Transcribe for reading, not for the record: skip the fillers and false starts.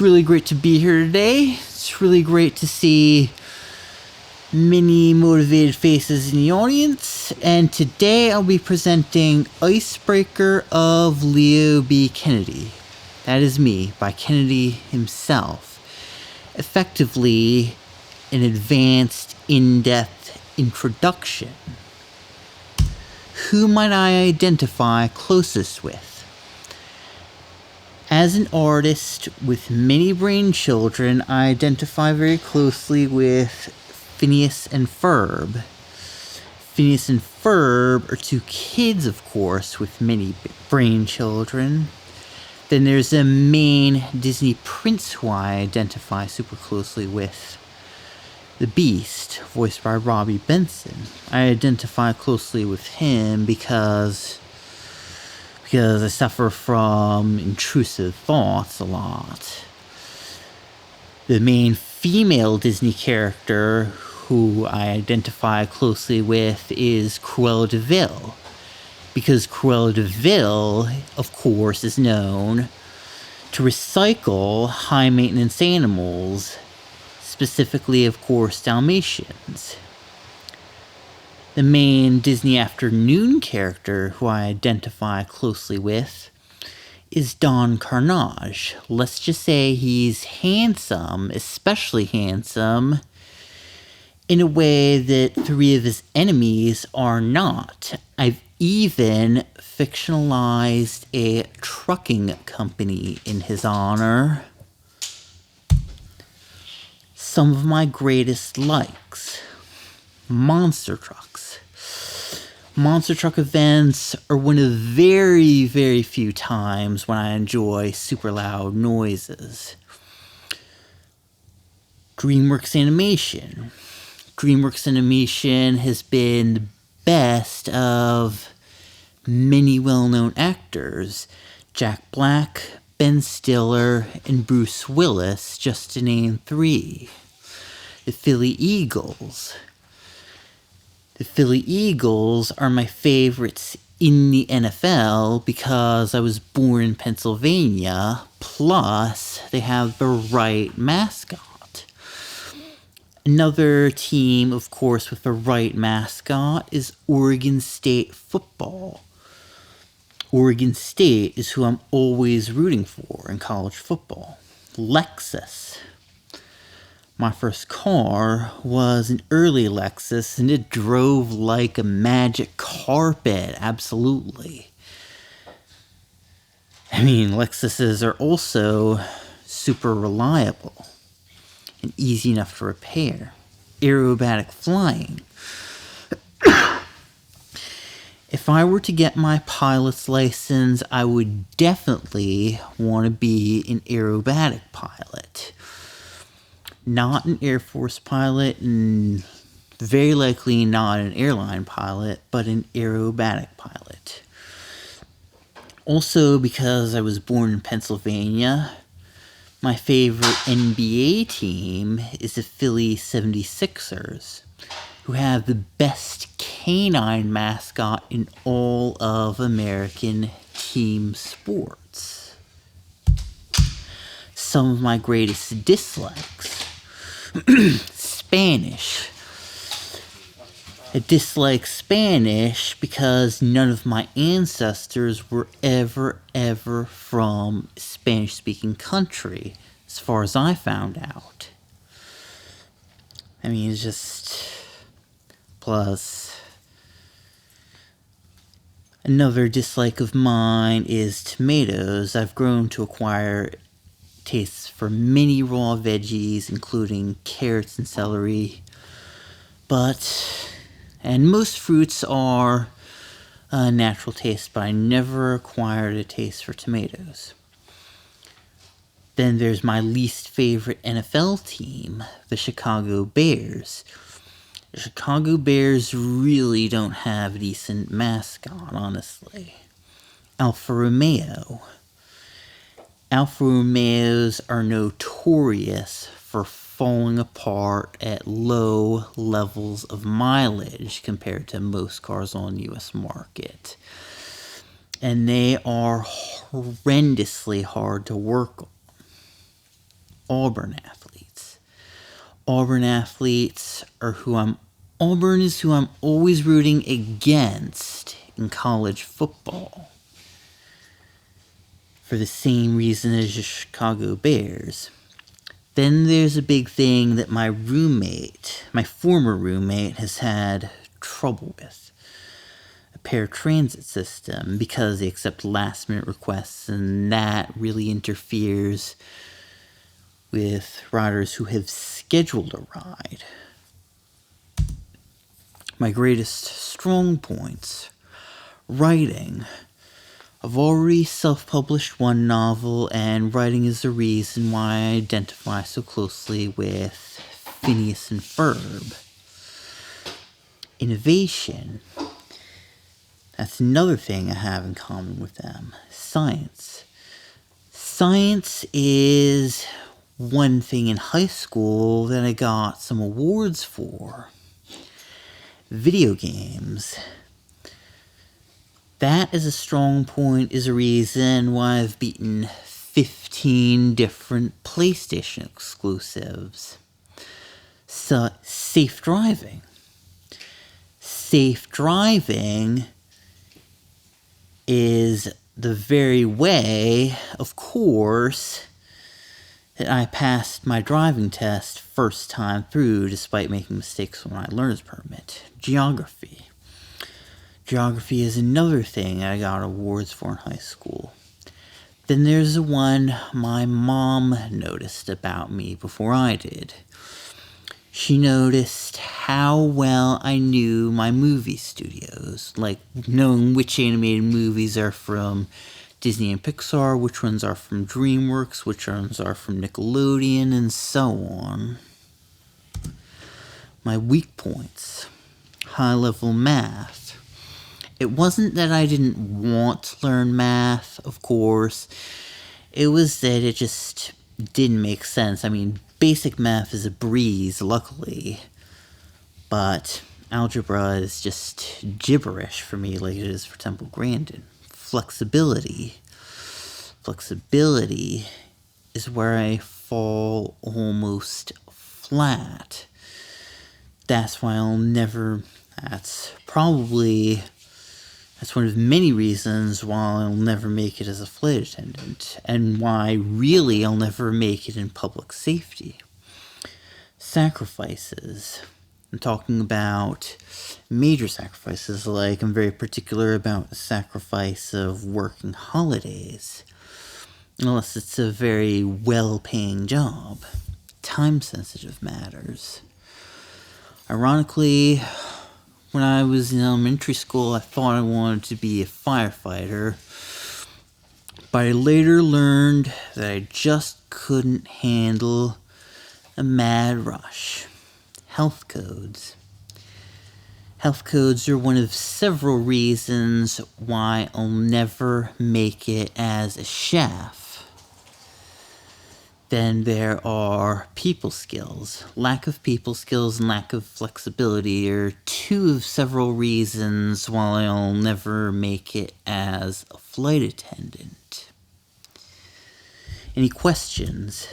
really great to be here today. It's really great to see many motivated faces in the audience. And today I'll be presenting Icebreaker of Leo B. Kennedy. That is me, by Kennedy himself. Effectively, an advanced, in-depth introduction. Who might I identify closest with? As an artist with many brain children, I identify very closely with Phineas and Ferb. Phineas and Ferb are two kids, of course, with many brain children. Then there's a main Disney prince who I identify super closely with. The Beast, voiced by Robbie Benson. I identify closely with him because I suffer from intrusive thoughts a lot. The main female Disney character who I identify closely with is Cruella de Vil, because Cruella de Vil, of course, is known to recycle high-maintenance animals, specifically, of course, Dalmatians. The main Disney Afternoon character who I identify closely with is Don Carnage. Let's just say he's handsome, especially handsome, in a way that three of his enemies are not. I've even fictionalized a trucking company in his honor. Some of my greatest likes. Monster trucks. Monster truck events are one of the very, very few times when I enjoy super loud noises. DreamWorks Animation. DreamWorks Animation has been the best of many well-known actors. Jack Black, Ben Stiller, and Bruce Willis, just to name three. The Philly Eagles. The Philly Eagles are my favorites in the NFL because I was born in Pennsylvania, plus they have the right mascot. Another team, of course, with the right mascot is Oregon State football. Oregon State is who I'm always rooting for in college football. Lexus. My first car was an early Lexus, and it drove like a magic carpet, absolutely. I mean, Lexuses are also super reliable and easy enough to repair. Aerobatic flying. If I were to get my pilot's license, I would definitely want to be an aerobatic pilot. Not an Air Force pilot, and very likely not an airline pilot, but an aerobatic pilot. Also, because I was born in Pennsylvania, my favorite NBA team is the Philly 76ers, who have the best canine mascot in all of American team sports. Some of my greatest dislikes. Spanish. I dislike Spanish because none of my ancestors were ever from a Spanish-speaking country, as far as I found out. I mean, it's just... Plus, another dislike of mine is tomatoes. I've grown to acquire tastes for many raw veggies, including carrots and celery. And most fruits are a natural taste, but I never acquired a taste for tomatoes. Then there's my least favorite NFL team, the Chicago Bears. The Chicago Bears really don't have a decent mascot, honestly. Alfa Romeo. Alfa Romeos are notorious for falling apart at low levels of mileage compared to most cars on the US market. And they are horrendously hard to work on. Auburn athletes. Auburn is who I'm always rooting against in college football. For the same reason as the Chicago Bears. Then there's a big thing that my former roommate, has had trouble with. A paratransit system, because they accept last-minute requests, and that really interferes with riders who have scheduled a ride. My greatest strong points: writing. I've already self-published one novel, and writing is the reason why I identify so closely with Phineas and Ferb. Innovation. That's another thing I have in common with them. Science. Science is one thing in high school that I got some awards for. Video games. That is a strong point, is a reason why I've beaten 15 different PlayStation exclusives. So, safe driving. Safe driving is the very way, of course, that I passed my driving test first time through, despite making mistakes on my learner's permit. Geography. Geography is another thing I got awards for in high school. Then there's the one my mom noticed about me before I did. She noticed how well I knew my movie studios, like knowing which animated movies are from Disney and Pixar, which ones are from DreamWorks, which ones are from Nickelodeon, and so on. My weak points: high-level math. It wasn't that I didn't want to learn math, of course. It was that it just didn't make sense. I mean, basic math is a breeze, luckily. But algebra is just gibberish for me, like it is for Temple Grandin. Flexibility. Flexibility is where I fall almost flat. That's why That's one of many reasons why I'll never make it as a flight attendant, and why really I'll never make it in public safety. Sacrifices. I'm talking about major sacrifices, like I'm very particular about the sacrifice of working holidays, unless it's a very well-paying job. Time-sensitive matters. Ironically, when I was in elementary school, I thought I wanted to be a firefighter, but I later learned that I just couldn't handle a mad rush. Health codes. Health codes are one of several reasons why I'll never make it as a chef. Then there are people skills. Lack of people skills and lack of flexibility are two of several reasons why I'll never make it as a flight attendant. Any questions?